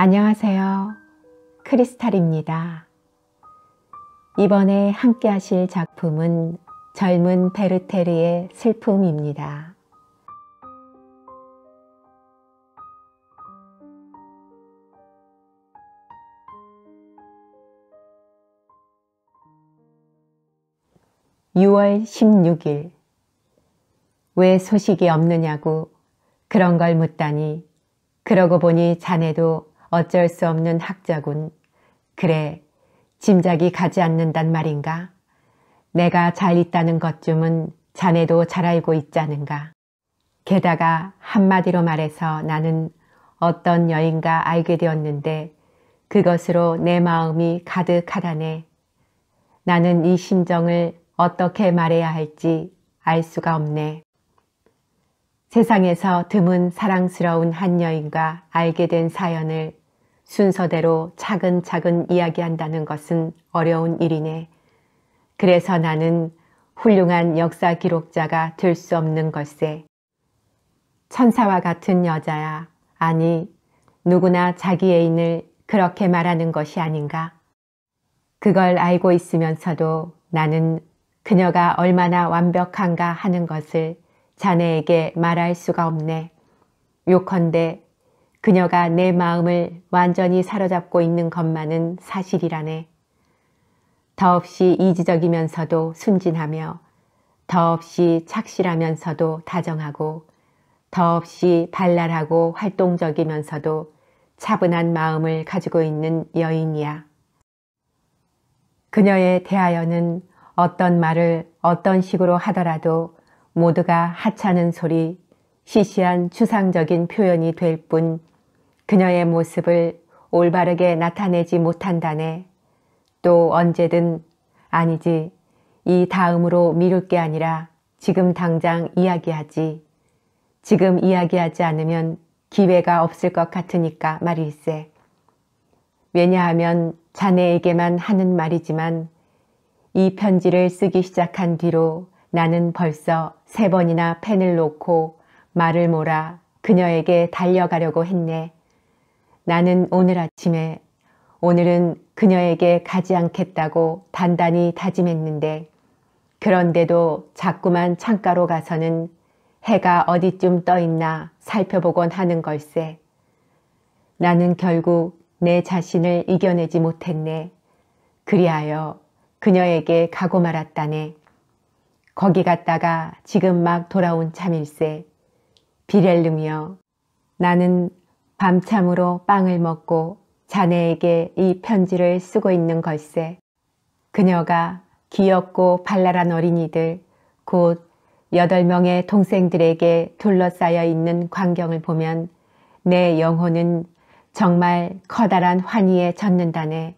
안녕하세요. 크리스탈입니다. 이번에 함께 하실 작품은 젊은 베르테르의 슬픔입니다. (6월 16일) 왜 소식이 없느냐고 그런 걸 묻다니, 그러고 보니 자네도 어쩔 수 없는 학자군. 그래, 짐작이 가지 않는단 말인가? 내가 잘 있다는 것쯤은 자네도 잘 알고 있자는가? 게다가 한마디로 말해서 나는 어떤 여인가 알게 되었는데 그것으로 내 마음이 가득하다네. 나는 이 심정을 어떻게 말해야 할지 알 수가 없네. 세상에서 드문 사랑스러운 한 여인과 알게 된 사연을 순서대로 차근차근 이야기한다는 것은 어려운 일이네. 그래서 나는 훌륭한 역사 기록자가 될 수 없는 걸세. 천사와 같은 여자야. 아니, 누구나 자기 애인을 그렇게 말하는 것이 아닌가? 그걸 알고 있으면서도 나는 그녀가 얼마나 완벽한가 하는 것을 자네에게 말할 수가 없네. 요컨대 그녀가 내 마음을 완전히 사로잡고 있는 것만은 사실이라네. 더없이 이지적이면서도 순진하며, 더없이 착실하면서도 다정하고, 더없이 발랄하고 활동적이면서도 차분한 마음을 가지고 있는 여인이야. 그녀에 대하여는 어떤 말을 어떤 식으로 하더라도 모두가 하찮은 소리, 시시한 추상적인 표현이 될 뿐 그녀의 모습을 올바르게 나타내지 못한다네. 또 언제든, 아니지, 이 다음으로 미룰 게 아니라 지금 당장 이야기하지. 지금 이야기하지 않으면 기회가 없을 것 같으니까 말일세. 왜냐하면 자네에게만 하는 말이지만 이 편지를 쓰기 시작한 뒤로 나는 벌써 3번이나 펜을 놓고 말을 몰아 그녀에게 달려가려고 했네. 나는 오늘 아침에 오늘은 그녀에게 가지 않겠다고 단단히 다짐했는데, 그런데도 자꾸만 창가로 가서는 해가 어디쯤 떠 있나 살펴보곤 하는 걸세. 나는 결국 내 자신을 이겨내지 못했네. 그리하여 그녀에게 가고 말았다네. 거기 갔다가 지금 막 돌아온 참일세. 비렐름이여, 나는 밤참으로 빵을 먹고 자네에게 이 편지를 쓰고 있는 걸세. 그녀가 귀엽고 발랄한 어린이들, 곧 8명의 동생들에게 둘러싸여 있는 광경을 보면 내 영혼은 정말 커다란 환희에 젖는다네.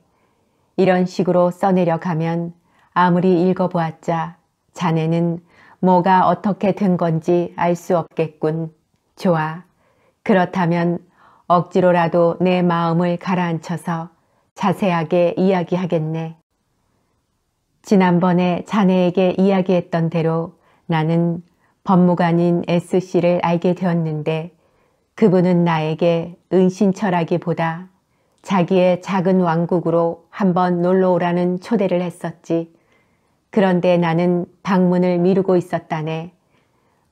이런 식으로 써내려가면 아무리 읽어보았자 자네는 뭐가 어떻게 된 건지 알 수 없겠군. 좋아. 그렇다면 억지로라도 내 마음을 가라앉혀서 자세하게 이야기하겠네. 지난번에 자네에게 이야기했던 대로 나는 법무관인 S씨를 알게 되었는데 그분은 나에게 은신처라기보다 자기의 작은 왕국으로 한번 놀러 오라는 초대를 했었지. 그런데 나는 방문을 미루고 있었다네.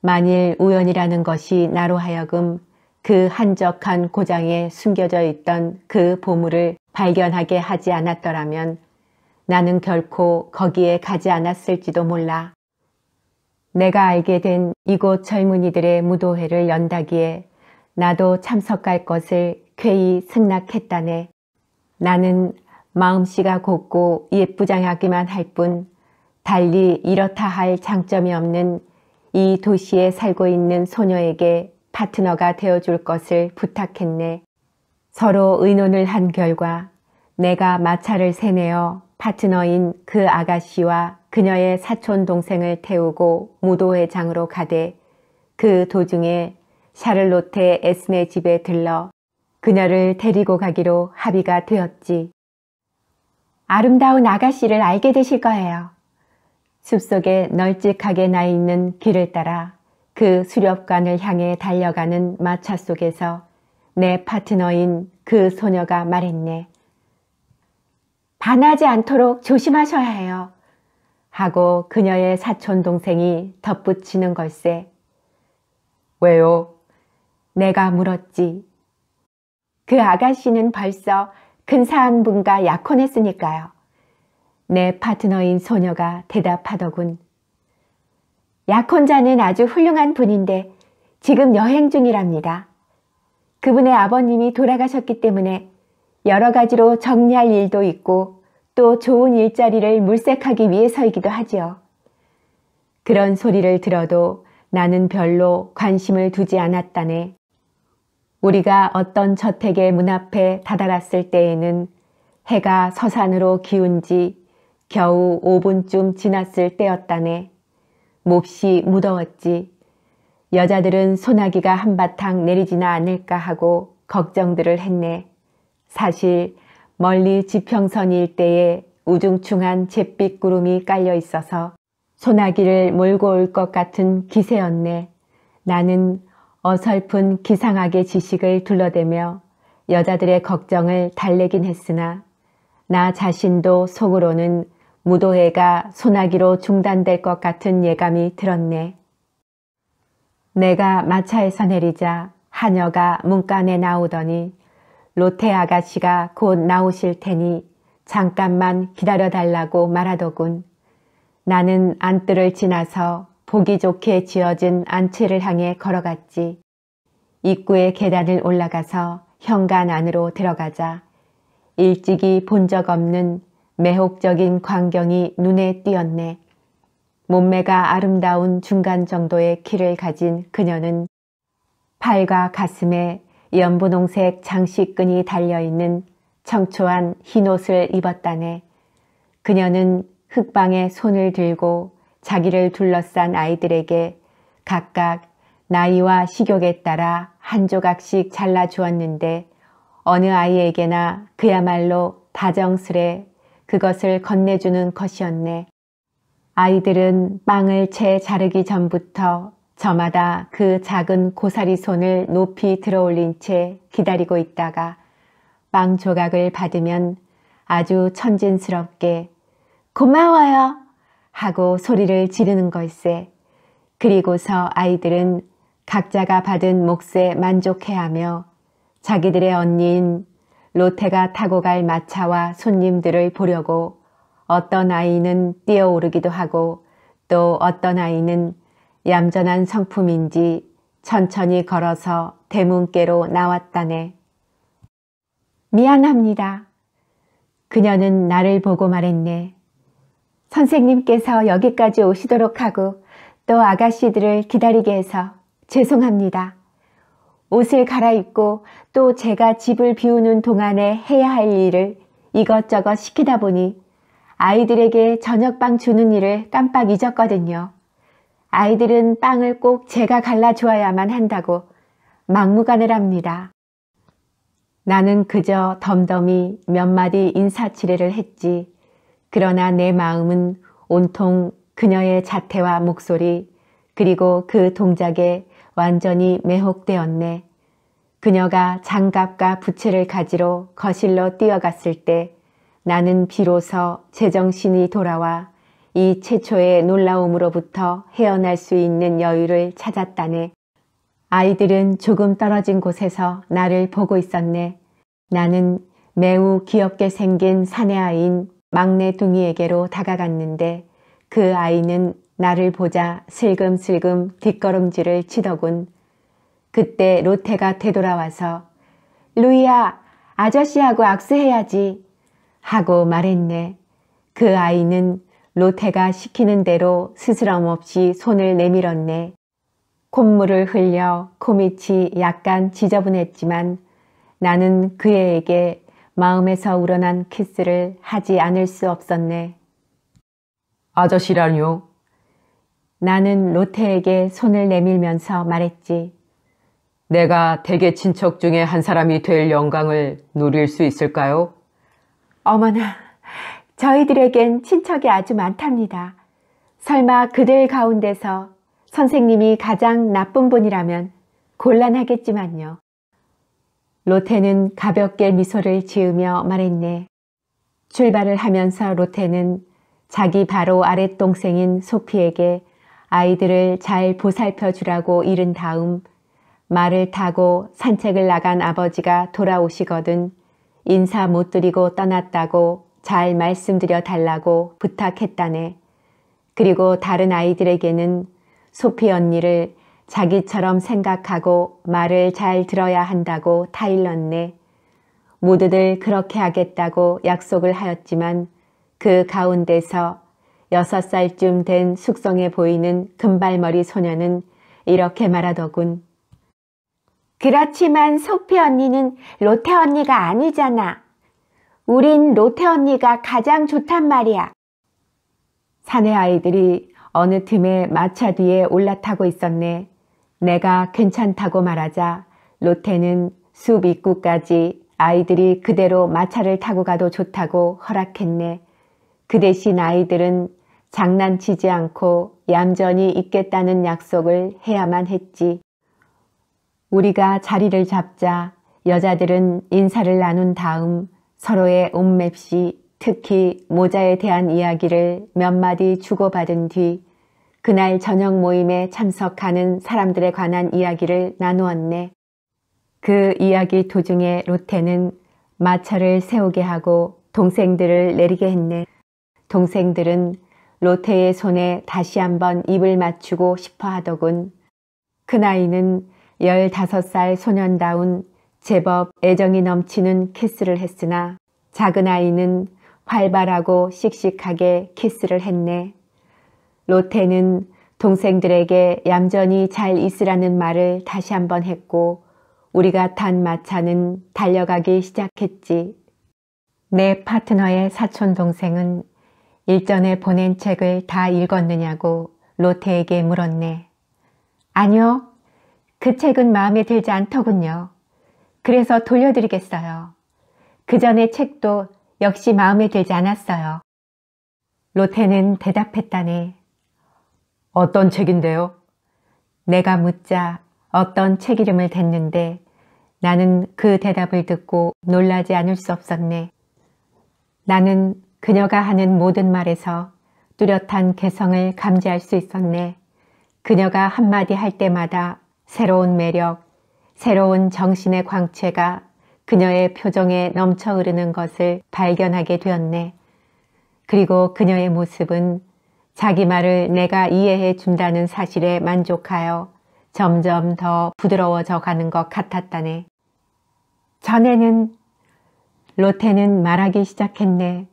만일 우연이라는 것이 나로 하여금 그 한적한 고장에 숨겨져 있던 그 보물을 발견하게 하지 않았더라면 나는 결코 거기에 가지 않았을지도 몰라. 내가 알게 된 이곳 젊은이들의 무도회를 연다기에 나도 참석할 것을 쾌히 승낙했다네. 나는 마음씨가 곱고 예쁘장하기만 할 뿐 달리 이렇다 할 장점이 없는 이 도시에 살고 있는 소녀에게 파트너가 되어줄 것을 부탁했네. 서로 의논을 한 결과 내가 마차를 세내어 파트너인 그 아가씨와 그녀의 사촌 동생을 태우고 무도회장으로 가되 그 도중에 샤를로테 에스네 집에 들러 그녀를 데리고 가기로 합의가 되었지. 아름다운 아가씨를 알게 되실 거예요. 숲속에 널찍하게 나 있는 길을 따라 그 수렵관을 향해 달려가는 마차 속에서 내 파트너인 그 소녀가 말했네. 반하지 않도록 조심하셔야 해요. 하고 그녀의 사촌 동생이 덧붙이는 걸세. 왜요? 내가 물었지. 그 아가씨는 벌써 근사한 분과 약혼했으니까요. 내 파트너인 소녀가 대답하더군. 약혼자는 아주 훌륭한 분인데 지금 여행 중이랍니다. 그분의 아버님이 돌아가셨기 때문에 여러 가지로 정리할 일도 있고 또 좋은 일자리를 물색하기 위해서이기도 하지요. 그런 소리를 들어도 나는 별로 관심을 두지 않았다네. 우리가 어떤 저택의 문 앞에 다다랐을 때에는 해가 서산으로 기운 지 겨우 5분쯤 지났을 때였다네. 몹시 무더웠지. 여자들은 소나기가 한바탕 내리지나 않을까 하고 걱정들을 했네. 사실 멀리 지평선 일대에 우중충한 잿빛 구름이 깔려 있어서 소나기를 몰고 올 것 같은 기세였네. 나는 어설픈 기상학의 지식을 둘러대며 여자들의 걱정을 달래긴 했으나 나 자신도 속으로는 무도회가 소나기로 중단될 것 같은 예감이 들었네. 내가 마차에서 내리자 하녀가 문간에 나오더니 로테 아가씨가 곧 나오실 테니 잠깐만 기다려달라고 말하더군. 나는 안뜰을 지나서 보기 좋게 지어진 안채를 향해 걸어갔지. 입구의 계단을 올라가서 현관 안으로 들어가자 일찍이 본 적 없는 매혹적인 광경이 눈에 띄었네. 몸매가 아름다운 중간 정도의 키를 가진 그녀는 팔과 가슴에 연분홍색 장식끈이 달려있는 청초한 흰옷을 입었다네. 그녀는 흙방에 손을 들고 자기를 둘러싼 아이들에게 각각 나이와 식욕에 따라 한 조각씩 잘라주었는데 어느 아이에게나 그야말로 다정스레 그것을 건네주는 것이었네. 아이들은 빵을 채 자르기 전부터 저마다 그 작은 고사리 손을 높이 들어올린 채 기다리고 있다가 빵 조각을 받으면 아주 천진스럽게 고마워요 하고 소리를 지르는 걸세. 그리고서 아이들은 각자가 받은 몫에 만족해하며 자기들의 언니인 로테가 타고 갈 마차와 손님들을 보려고 어떤 아이는 뛰어오르기도 하고 또 어떤 아이는 얌전한 성품인지 천천히 걸어서 대문께로 나왔다네. 미안합니다. 그녀는 나를 보고 말했네. 선생님께서 여기까지 오시도록 하고 또 아가씨들을 기다리게 해서 죄송합니다. 옷을 갈아입고 또 제가 집을 비우는 동안에 해야 할 일을 이것저것 시키다 보니 아이들에게 저녁빵 주는 일을 깜빡 잊었거든요. 아이들은 빵을 꼭 제가 갈라주어야만 한다고 막무가내를 합니다. 나는 그저 덤덤히 몇 마디 인사치레를 했지. 그러나 내 마음은 온통 그녀의 자태와 목소리 그리고 그 동작에 완전히 매혹되었네. 그녀가 장갑과 부채를 가지러 거실로 뛰어갔을 때 나는 비로소 제정신이 돌아와 이 최초의 놀라움으로부터 헤어날 수 있는 여유를 찾았다네. 아이들은 조금 떨어진 곳에서 나를 보고 있었네. 나는 매우 귀엽게 생긴 사내아이인 막내둥이에게로 다가갔는데 그 아이는 나를 보자 슬금슬금 뒷걸음질을 치더군. 그때 로테가 되돌아와서 루이야, 아저씨하고 악수해야지 하고 말했네. 그 아이는 로테가 시키는 대로 스스럼 없이 손을 내밀었네. 콧물을 흘려 코밑이 약간 지저분했지만 나는 그 애에게 마음에서 우러난 키스를 하지 않을 수 없었네. 아저씨라뇨? 나는 로테에게 손을 내밀면서 말했지. 내가 댁의 친척 중에 한 사람이 될 영광을 누릴 수 있을까요? 어머나, 저희들에겐 친척이 아주 많답니다. 설마 그들 가운데서 선생님이 가장 나쁜 분이라면 곤란하겠지만요. 로테는 가볍게 미소를 지으며 말했네. 출발을 하면서 로테는 자기 바로 아랫동생인 소피에게 아이들을 잘 보살펴 주라고 이른 다음 말을 타고 산책을 나간 아버지가 돌아오시거든 인사 못 드리고 떠났다고 잘 말씀드려 달라고 부탁했다네. 그리고 다른 아이들에게는 소피 언니를 자기처럼 생각하고 말을 잘 들어야 한다고 타일렀네. 모두들 그렇게 하겠다고 약속을 하였지만 그 가운데서 6살쯤 된 숙성해 보이는 금발머리 소녀는 이렇게 말하더군. 그렇지만 소피 언니는 로테 언니가 아니잖아. 우린 로테 언니가 가장 좋단 말이야. 사내 아이들이 어느 틈에 마차 뒤에 올라타고 있었네. 내가 괜찮다고 말하자 로테는 숲 입구까지 아이들이 그대로 마차를 타고 가도 좋다고 허락했네. 그 대신 아이들은 장난치지 않고 얌전히 있겠다는 약속을 해야만 했지. 우리가 자리를 잡자 여자들은 인사를 나눈 다음 서로의 옷맵시 특히 모자에 대한 이야기를 몇 마디 주고받은 뒤 그날 저녁 모임에 참석하는 사람들에 관한 이야기를 나누었네. 그 이야기 도중에 로테는 마차를 세우게 하고 동생들을 내리게 했네. 동생들은 로테의 손에 다시 한번 입을 맞추고 싶어 하더군. 그 나이는 15살 소년다운 제법 애정이 넘치는 키스를 했으나 작은 아이는 활발하고 씩씩하게 키스를 했네. 로테는 동생들에게 얌전히 잘 있으라는 말을 다시 한번 했고 우리가 탄 마차는 달려가기 시작했지. 내 파트너의 사촌 동생은 일전에 보낸 책을 다 읽었느냐고 로테에게 물었네. 아니요. 그 책은 마음에 들지 않더군요. 그래서 돌려드리겠어요. 그 전의 책도 역시 마음에 들지 않았어요. 로테는 대답했다네. 어떤 책인데요? 내가 묻자 어떤 책 이름을 댔는데 나는 그 대답을 듣고 놀라지 않을 수 없었네. 나는 그녀가 하는 모든 말에서 뚜렷한 개성을 감지할 수 있었네. 그녀가 한마디 할 때마다 새로운 매력, 새로운 정신의 광채가 그녀의 표정에 넘쳐 흐르는 것을 발견하게 되었네. 그리고 그녀의 모습은 자기 말을 내가 이해해 준다는 사실에 만족하여 점점 더 부드러워져 가는 것 같았다네. 전에는 로테는 말하기 시작했네.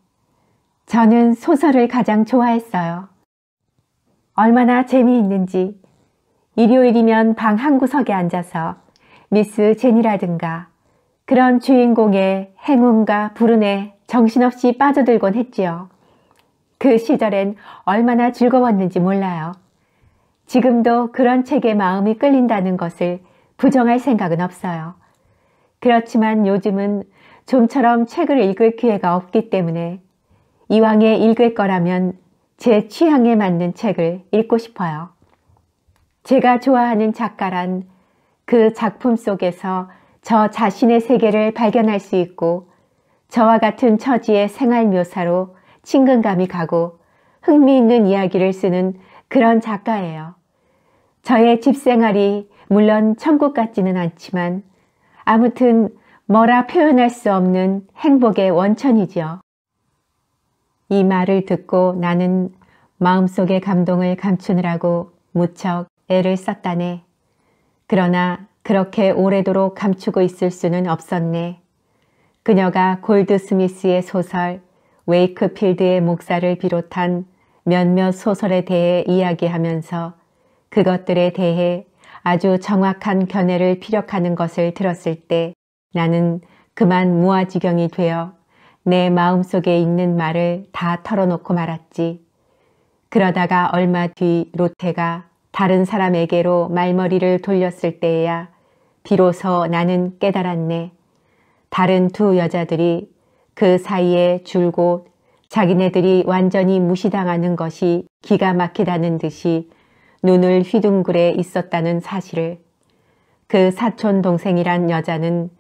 저는 소설을 가장 좋아했어요. 얼마나 재미있는지 일요일이면 방 한 구석에 앉아서 미스 제니라든가 그런 주인공의 행운과 불운에 정신없이 빠져들곤 했지요. 그 시절엔 얼마나 즐거웠는지 몰라요. 지금도 그런 책에 마음이 끌린다는 것을 부정할 생각은 없어요. 그렇지만 요즘은 좀처럼 책을 읽을 기회가 없기 때문에 이왕에 읽을 거라면 제 취향에 맞는 책을 읽고 싶어요. 제가 좋아하는 작가란 그 작품 속에서 저 자신의 세계를 발견할 수 있고 저와 같은 처지의 생활 묘사로 친근감이 가고 흥미있는 이야기를 쓰는 그런 작가예요. 저의 집생활이 물론 천국 같지는 않지만 아무튼 뭐라 표현할 수 없는 행복의 원천이죠. 이 말을 듣고 나는 마음속의 감동을 감추느라고 무척 애를 썼다네. 그러나 그렇게 오래도록 감추고 있을 수는 없었네. 그녀가 골드 스미스의 소설 웨이크필드의 목사를 비롯한 몇몇 소설에 대해 이야기하면서 그것들에 대해 아주 정확한 견해를 피력하는 것을 들었을 때 나는 그만 무아지경이 되어 내 마음속에 있는 말을 다 털어놓고 말았지. 그러다가 얼마 뒤 로테가 다른 사람에게로 말머리를 돌렸을 때에야 비로소 나는 깨달았네. 다른 두 여자들이 그 사이에 줄곧 자기네들이 완전히 무시당하는 것이 기가 막히다는 듯이 눈을 휘둥그레 있었다는 사실을. 그 사촌 동생이란 여자는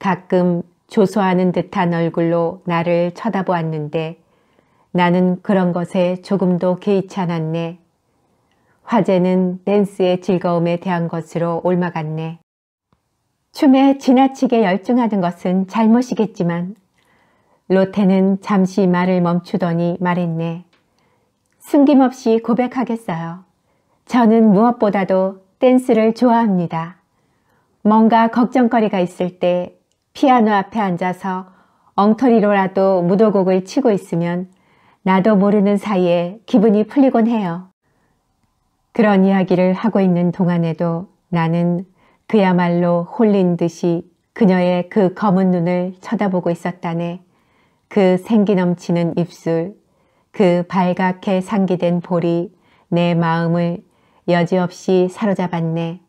가끔 조소하는 듯한 얼굴로 나를 쳐다보았는데 나는 그런 것에 조금도 개의치 않았네. 화제는 댄스의 즐거움에 대한 것으로 옮아갔네. 춤에 지나치게 열중하는 것은 잘못이겠지만 로테는 잠시 말을 멈추더니 말했네. 숨김없이 고백하겠어요. 저는 무엇보다도 댄스를 좋아합니다. 뭔가 걱정거리가 있을 때 피아노 앞에 앉아서 엉터리로라도 무도곡을 치고 있으면 나도 모르는 사이에 기분이 풀리곤 해요. 그런 이야기를 하고 있는 동안에도 나는 그야말로 홀린 듯이 그녀의 그 검은 눈을 쳐다보고 있었다네. 그 생기 넘치는 입술, 그 발갛게 상기된 볼이 내 마음을 여지없이 사로잡았네.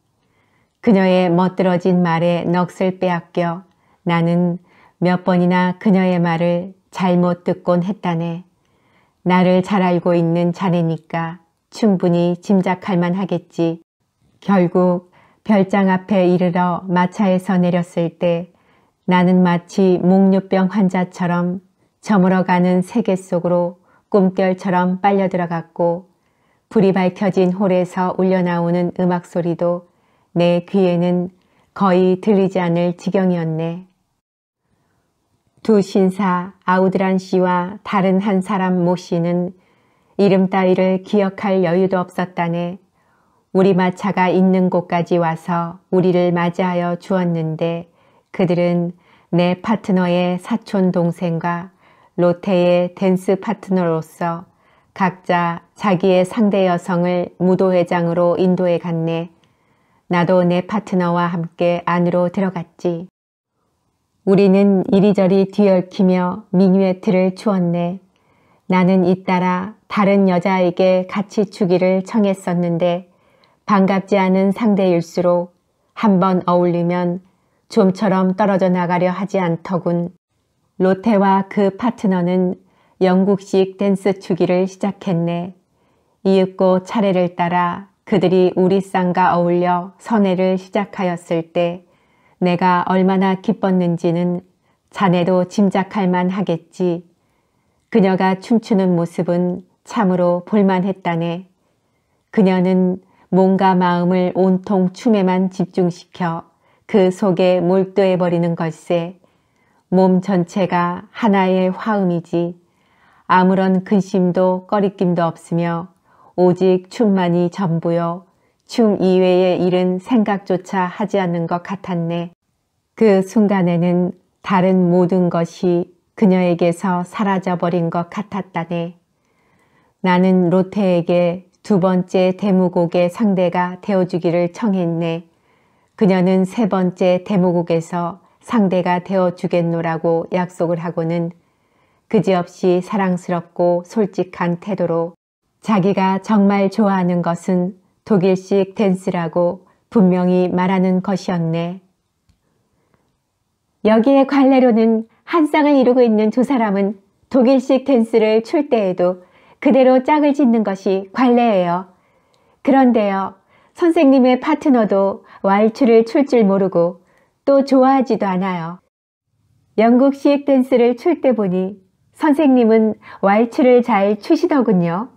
그녀의 멋들어진 말에 넋을 빼앗겨 나는 몇 번이나 그녀의 말을 잘못 듣곤 했다네. 나를 잘 알고 있는 자네니까 충분히 짐작할 만하겠지. 결국 별장 앞에 이르러 마차에서 내렸을 때 나는 마치 목류병 환자처럼 저물어가는 세계 속으로 꿈결처럼 빨려 들어갔고 불이 밝혀진 홀에서 울려나오는 음악 소리도 내 귀에는 거의 들리지 않을 지경이었네. 두 신사 아우드란 씨와 다른 한 사람 모 씨는 이름 따위를 기억할 여유도 없었다네. 우리 마차가 있는 곳까지 와서 우리를 맞이하여 주었는데 그들은 내 파트너의 사촌 동생과 로테의 댄스 파트너로서 각자 자기의 상대 여성을 무도회장으로 인도해 갔네. 나도 내 파트너와 함께 안으로 들어갔지. 우리는 이리저리 뒤얽히며 미뉴에트를 추었네. 나는 잇따라 다른 여자에게 같이 추기를 청했었는데 반갑지 않은 상대일수록 한번 어울리면 좀처럼 떨어져 나가려 하지 않더군. 로테와 그 파트너는 영국식 댄스 추기를 시작했네. 이윽고 차례를 따라 그들이 우리 쌍과 어울려 선회를 시작하였을 때 내가 얼마나 기뻤는지는 자네도 짐작할 만하겠지. 그녀가 춤추는 모습은 참으로 볼만했다네. 그녀는 몸과 마음을 온통 춤에만 집중시켜 그 속에 몰두해버리는 걸세. 몸 전체가 하나의 화음이지 아무런 근심도 꺼리낌도 없으며 오직 춤만이 전부요. 춤 이외의 일은 생각조차 하지 않는 것 같았네. 그 순간에는 다른 모든 것이 그녀에게서 사라져버린 것 같았다네. 나는 로테에게 두 번째 데모곡의 상대가 되어주기를 청했네. 그녀는 세 번째 데모곡에서 상대가 되어주겠노라고 약속을 하고는 그지없이 사랑스럽고 솔직한 태도로 자기가 정말 좋아하는 것은 독일식 댄스라고 분명히 말하는 것이었네. 여기에 관례로는 한 쌍을 이루고 있는 두 사람은 독일식 댄스를 출 때에도 그대로 짝을 짓는 것이 관례예요. 그런데요, 선생님의 파트너도 왈츠를 출 줄 모르고 또 좋아하지도 않아요. 영국식 댄스를 출 때 보니 선생님은 왈츠를 잘 추시더군요.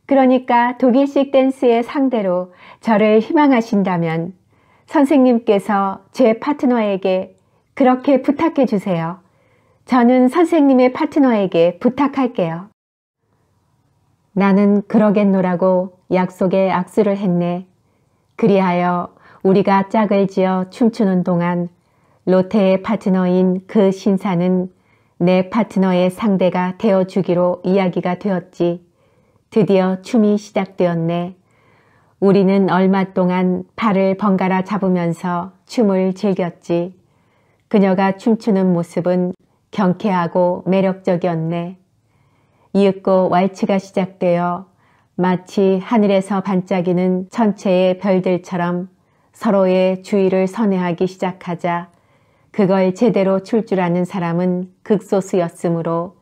그러니까 독일식 댄스의 상대로 저를 희망하신다면 선생님께서 제 파트너에게 그렇게 부탁해 주세요. 저는 선생님의 파트너에게 부탁할게요. 나는 그러겠노라고 약속에 악수를 했네. 그리하여 우리가 짝을 지어 춤추는 동안 로테의 파트너인 그 신사는 내 파트너의 상대가 되어주기로 이야기가 되었지. 드디어 춤이 시작되었네. 우리는 얼마 동안 발을 번갈아 잡으면서 춤을 즐겼지. 그녀가 춤추는 모습은 경쾌하고 매력적이었네. 이윽고 왈츠가 시작되어 마치 하늘에서 반짝이는 천체의 별들처럼 서로의 주의를 선회하기 시작하자 그걸 제대로 출 줄 아는 사람은 극소수였으므로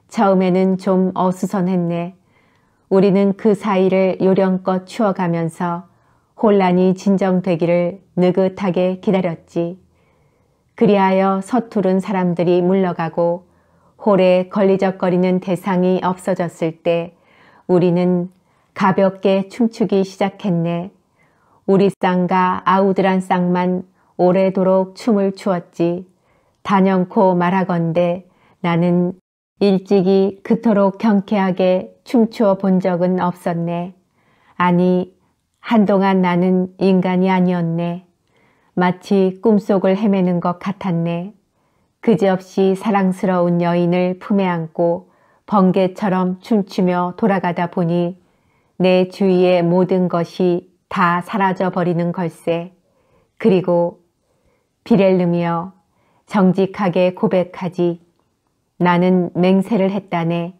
처음에는 좀 어수선했네. 우리는 그 사이를 요령껏 추어가면서 혼란이 진정되기를 느긋하게 기다렸지. 그리하여 서투른 사람들이 물러가고 홀에 걸리적거리는 대상이 없어졌을 때 우리는 가볍게 춤추기 시작했네. 우리 쌍과 아우드란 쌍만 오래도록 춤을 추었지. 단연코 말하건대 나는 일찍이 그토록 경쾌하게 춤추어 본 적은 없었네. 아니, 한동안 나는 인간이 아니었네. 마치 꿈속을 헤매는 것 같았네. 그지없이 사랑스러운 여인을 품에 안고 번개처럼 춤추며 돌아가다 보니 내 주위의 모든 것이 다 사라져 버리는 걸세. 그리고 비렐름이여, 정직하게 고백하지. 나는 맹세를 했다네.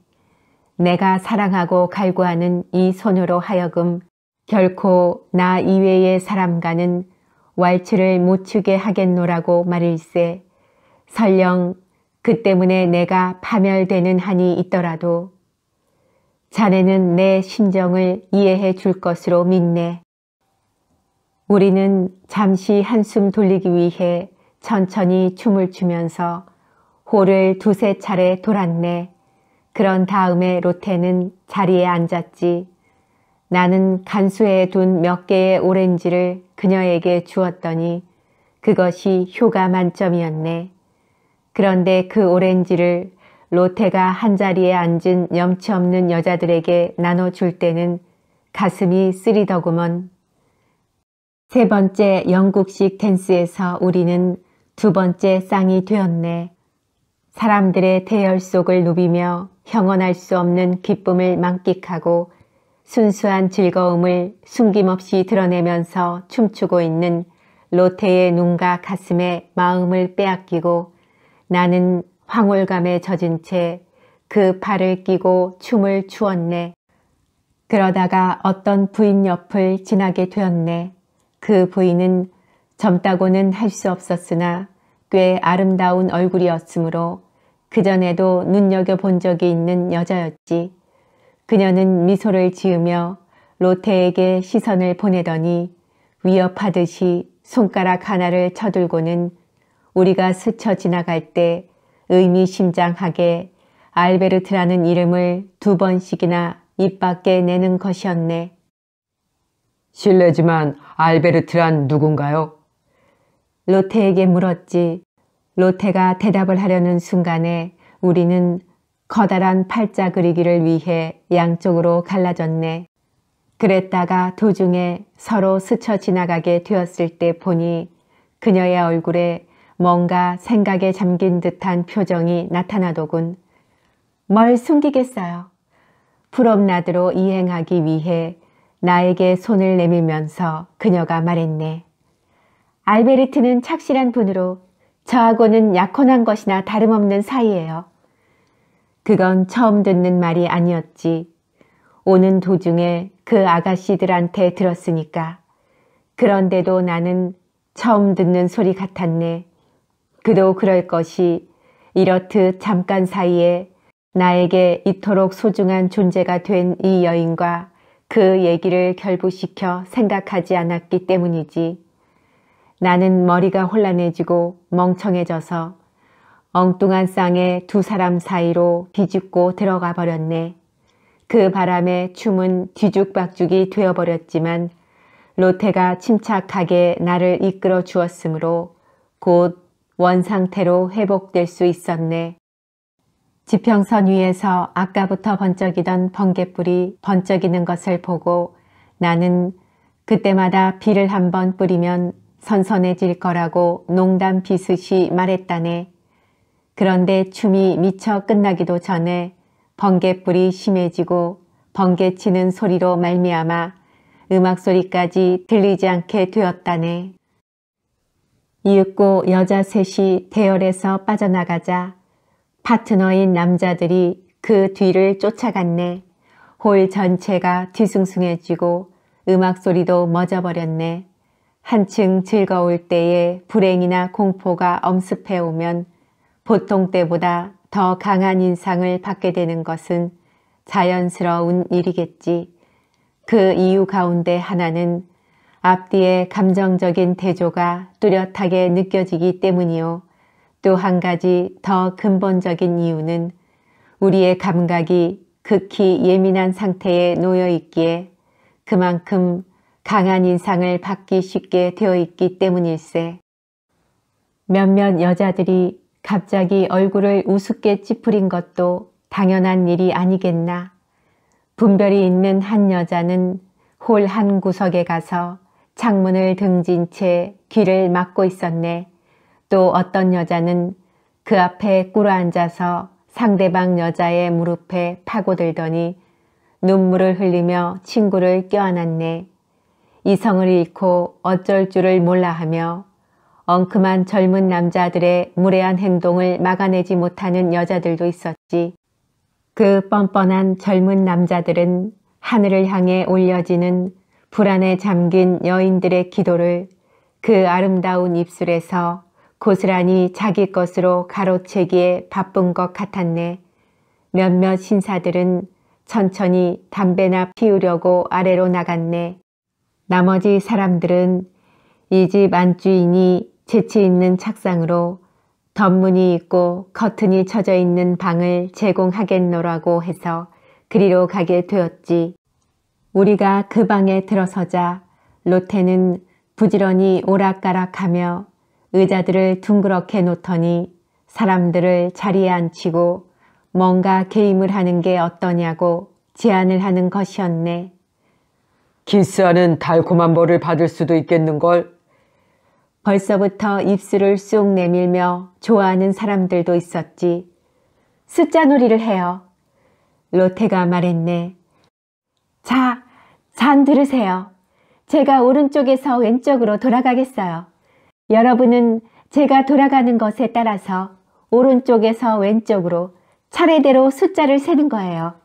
내가 사랑하고 갈구하는 이 소녀로 하여금 결코 나 이외의 사람과는 왈츠를 못 추게 하겠노라고 말일세. 설령 그 때문에 내가 파멸되는 한이 있더라도 자네는 내 심정을 이해해 줄 것으로 믿네. 우리는 잠시 한숨 돌리기 위해 천천히 춤을 추면서 홀을 두세 차례 돌았네. 그런 다음에 로테는 자리에 앉았지. 나는 간수해 둔 몇 개의 오렌지를 그녀에게 주었더니 그것이 효가 만점이었네. 그런데 그 오렌지를 로테가 한자리에 앉은 염치 없는 여자들에게 나눠줄 때는 가슴이 쓰리더구먼. 세 번째 영국식 댄스에서 우리는 두 번째 쌍이 되었네. 사람들의 대열 속을 누비며 형언할 수 없는 기쁨을 만끽하고 순수한 즐거움을 숨김없이 드러내면서 춤추고 있는 로테의 눈과 가슴에 마음을 빼앗기고 나는 황홀감에 젖은 채 그 팔을 끼고 춤을 추었네. 그러다가 어떤 부인 옆을 지나게 되었네. 그 부인은 젊다고는 할 수 없었으나 꽤 아름다운 얼굴이었으므로 그전에도 눈여겨본 적이 있는 여자였지. 그녀는 미소를 지으며 로테에게 시선을 보내더니 위협하듯이 손가락 하나를 쳐들고는 우리가 스쳐 지나갈 때 의미심장하게 알베르트라는 이름을 2번씩이나 입 밖에 내는 것이었네. 실례지만 알베르트란 누군가요? 로테에게 물었지. 로테가 대답을 하려는 순간에 우리는 커다란 팔자 그리기를 위해 양쪽으로 갈라졌네. 그랬다가 도중에 서로 스쳐 지나가게 되었을 때 보니 그녀의 얼굴에 뭔가 생각에 잠긴 듯한 표정이 나타나더군. 뭘 숨기겠어요. 프롬나드로 이행하기 위해 나에게 손을 내밀면서 그녀가 말했네. 알베르트는 착실한 분으로 저하고는 약혼한 것이나 다름없는 사이예요. 그건 처음 듣는 말이 아니었지. 오는 도중에 그 아가씨들한테 들었으니까. 그런데도 나는 처음 듣는 소리 같았네. 그도 그럴 것이 이렇듯 잠깐 사이에 나에게 이토록 소중한 존재가 된 이 여인과 그 얘기를 결부시켜 생각하지 않았기 때문이지. 나는 머리가 혼란해지고 멍청해져서 엉뚱한 쌍의 두 사람 사이로 비집고 들어가 버렸네. 그 바람에 춤은 뒤죽박죽이 되어버렸지만 로테가 침착하게 나를 이끌어 주었으므로 곧 원상태로 회복될 수 있었네. 지평선 위에서 아까부터 번쩍이던 번갯불이 번쩍이는 것을 보고 나는 그때마다 비를 한번 뿌리면 선선해질 거라고 농담 비슷이 말했다네. 그런데 춤이 미처 끝나기도 전에 번갯불이 심해지고 번개치는 소리로 말미암아 음악 소리까지 들리지 않게 되었다네. 이윽고 여자 셋이 대열에서 빠져나가자 파트너인 남자들이 그 뒤를 쫓아갔네. 홀 전체가 뒤숭숭해지고 음악 소리도 멎어버렸네. 한층 즐거울 때에 불행이나 공포가 엄습해오면 보통 때보다 더 강한 인상을 받게 되는 것은 자연스러운 일이겠지. 그 이유 가운데 하나는 앞뒤의 감정적인 대조가 뚜렷하게 느껴지기 때문이요. 또 한 가지 더 근본적인 이유는 우리의 감각이 극히 예민한 상태에 놓여 있기에 그만큼 강한 인상을 받기 쉽게 되어 있기 때문일세. 몇몇 여자들이 갑자기 얼굴을 우습게 찌푸린 것도 당연한 일이 아니겠나. 분별이 있는 한 여자는 홀 한 구석에 가서 창문을 등진 채 귀를 막고 있었네. 또 어떤 여자는 그 앞에 꿇어앉아서 상대방 여자의 무릎에 파고들더니 눈물을 흘리며 친구를 껴안았네. 이성을 잃고 어쩔 줄을 몰라하며 엉큼한 젊은 남자들의 무례한 행동을 막아내지 못하는 여자들도 있었지. 그 뻔뻔한 젊은 남자들은 하늘을 향해 올려지는 불안에 잠긴 여인들의 기도를 그 아름다운 입술에서 고스란히 자기 것으로 가로채기에 바쁜 것 같았네. 몇몇 신사들은 천천히 담배나 피우려고 아래로 나갔네. 나머지 사람들은 이 집 안주인이 재치 있는 책상으로 덧문이 있고 커튼이 쳐져 있는 방을 제공하겠노라고 해서 그리로 가게 되었지. 우리가 그 방에 들어서자 로테는 부지런히 오락가락하며 의자들을 둥그렇게 놓더니 사람들을 자리에 앉히고 뭔가 게임을 하는 게 어떠냐고 제안을 하는 것이었네. 키스하는 달콤한 벌을 받을 수도 있겠는걸. 벌써부터 입술을 쑥 내밀며 좋아하는 사람들도 있었지. 숫자 놀이를 해요. 로테가 말했네. 자, 잔 들으세요. 제가 오른쪽에서 왼쪽으로 돌아가겠어요. 여러분은 제가 돌아가는 것에 따라서 오른쪽에서 왼쪽으로 차례대로 숫자를 세는 거예요.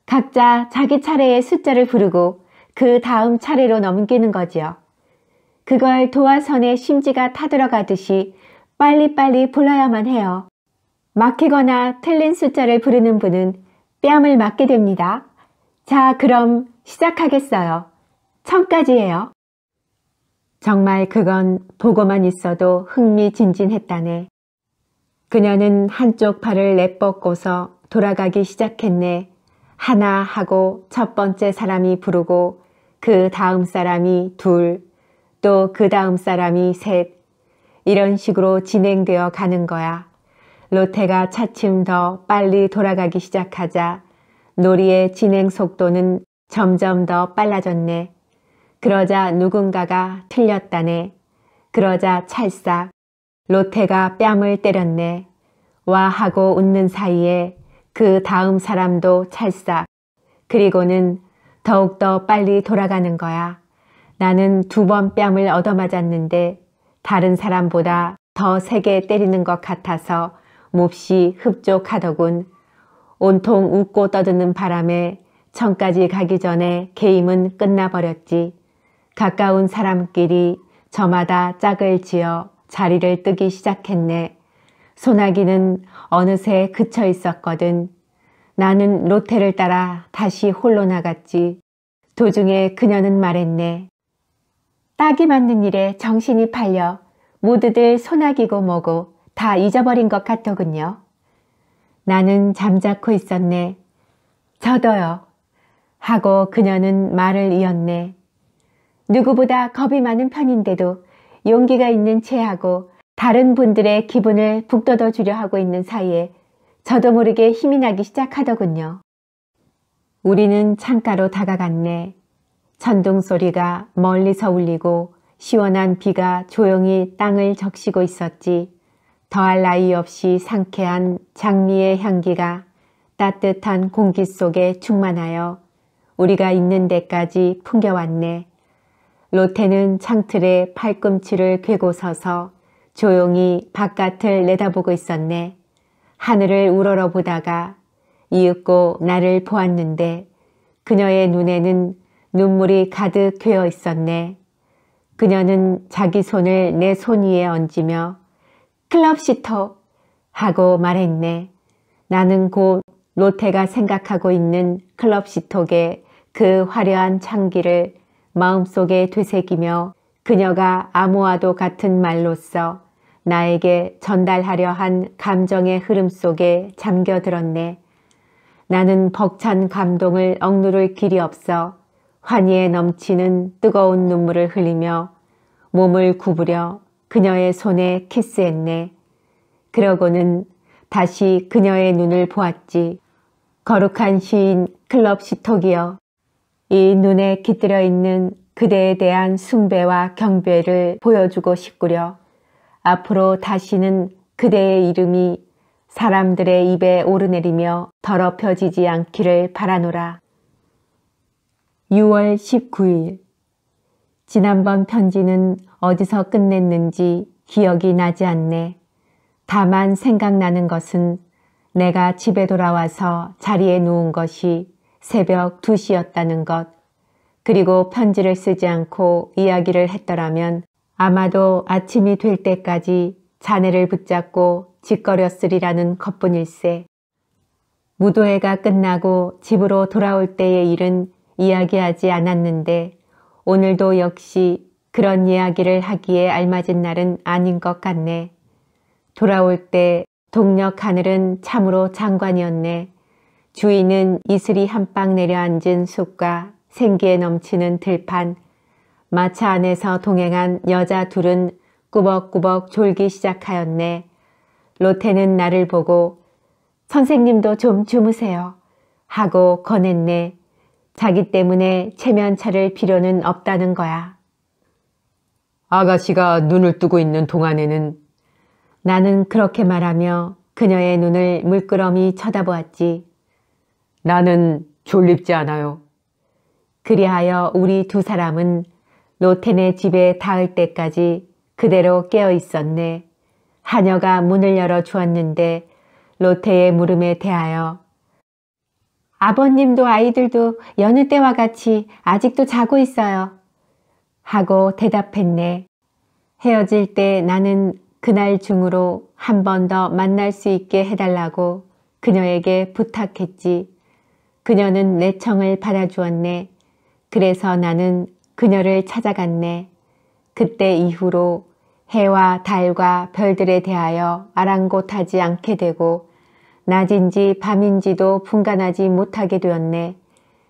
각자 자기 차례의 숫자를 부르고 그 다음 차례로 넘기는 거지요. 그걸 도화선에 심지가 타들어가듯이 빨리빨리 불러야만 해요. 막히거나 틀린 숫자를 부르는 분은 뺨을 맞게 됩니다. 자, 그럼 시작하겠어요. 1000까지예요. 정말 그건 보고만 있어도 흥미진진했다네. 그녀는 한쪽 팔을 내뻗고서 돌아가기 시작했네. 하나 하고 첫 번째 사람이 부르고 그 다음 사람이 둘, 또 그 다음 사람이 셋, 이런 식으로 진행되어 가는 거야. 로테가 차츰 더 빨리 돌아가기 시작하자 놀이의 진행 속도는 점점 더 빨라졌네. 그러자 누군가가 틀렸다네. 그러자 찰싹 로테가 뺨을 때렸네. 와 하고 웃는 사이에 그 다음 사람도 찰싹. 그리고는 더욱더 빨리 돌아가는 거야. 나는 2번 뺨을 얻어맞았는데 다른 사람보다 더 세게 때리는 것 같아서 몹시 흡족하더군. 온통 웃고 떠드는 바람에 1000까지 가기 전에 게임은 끝나버렸지. 가까운 사람끼리 저마다 짝을 지어 자리를 뜨기 시작했네. 소나기는 어느새 그쳐 있었거든. 나는 로테를 따라 다시 홀로 나갔지. 도중에 그녀는 말했네. 딱이 맞는 일에 정신이 팔려 모두들 소나기고 뭐고 다 잊어버린 것 같더군요. 나는 잠자코 있었네. 저도요. 하고 그녀는 말을 이었네. 누구보다 겁이 많은 편인데도 용기가 있는 체하고 다른 분들의 기분을 북돋워 주려 하고 있는 사이에 저도 모르게 힘이 나기 시작하더군요. 우리는 창가로 다가갔네. 천둥 소리가 멀리서 울리고 시원한 비가 조용히 땅을 적시고 있었지. 더할 나위 없이 상쾌한 장미의 향기가 따뜻한 공기 속에 충만하여 우리가 있는 데까지 풍겨왔네. 로테는 창틀에 팔꿈치를 꿰고 서서 조용히 바깥을 내다보고 있었네. 하늘을 우러러보다가 이윽고 나를 보았는데 그녀의 눈에는 눈물이 가득 괴어 있었네. 그녀는 자기 손을 내 손 위에 얹으며 클럽시터 하고 말했네. 나는 곧 로테가 생각하고 있는 클럽시톡의 그 화려한 창기를 마음속에 되새기며 그녀가 암호와도 같은 말로써 나에게 전달하려 한 감정의 흐름 속에 잠겨들었네. 나는 벅찬 감동을 억누를 길이 없어 환희에 넘치는 뜨거운 눈물을 흘리며 몸을 구부려 그녀의 손에 키스했네. 그러고는 다시 그녀의 눈을 보았지. 거룩한 시인 클럽 시톡이여, 이 눈에 깃들여 있는 그대에 대한 숭배와 경배를 보여주고 싶구려. 앞으로 다시는 그대의 이름이 사람들의 입에 오르내리며 더럽혀지지 않기를 바라노라. 6월 19일. 지난번 편지는 어디서 끝냈는지 기억이 나지 않네. 다만 생각나는 것은 내가 집에 돌아와서 자리에 누운 것이 새벽 2시였다는 것, 그리고 편지를 쓰지 않고 이야기를 했더라면 아마도 아침이 될 때까지 자네를 붙잡고 짓거렸으리라는 것뿐일세. 무도회가 끝나고 집으로 돌아올 때의 일은 이야기하지 않았는데 오늘도 역시 그런 이야기를 하기에 알맞은 날은 아닌 것 같네. 돌아올 때 동력 하늘은 참으로 장관이었네. 주인은 이슬이 한 방 내려앉은 숲과 생기에 넘치는 들판, 마차 안에서 동행한 여자 둘은 꾸벅꾸벅 졸기 시작하였네. 로테는 나를 보고 선생님도 좀 주무세요 하고 권했네. 자기 때문에 체면차릴 필요는 없다는 거야. 아가씨가 눈을 뜨고 있는 동안에는 나는 그렇게 말하며 그녀의 눈을 물끄러미 쳐다보았지. 나는 졸립지 않아요. 그리하여 우리 두 사람은 로텐의 집에 닿을 때까지 그대로 깨어 있었네. 하녀가 문을 열어 주었는데 로테의 물음에 대하여 아버님도 아이들도 여느 때와 같이 아직도 자고 있어요 하고 대답했네. 헤어질 때 나는 그날 중으로 한 번 더 만날 수 있게 해달라고 그녀에게 부탁했지. 그녀는 내 청을 받아주었네. 그래서 나는 그녀를 찾아갔네. 그때 이후로 해와 달과 별들에 대하여 아랑곳하지 않게 되고 낮인지 밤인지도 분간하지 못하게 되었네.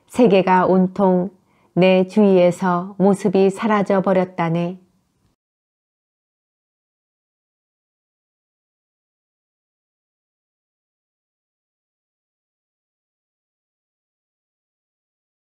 세계가 온통 내 주위에서 모습이 사라져 버렸다네.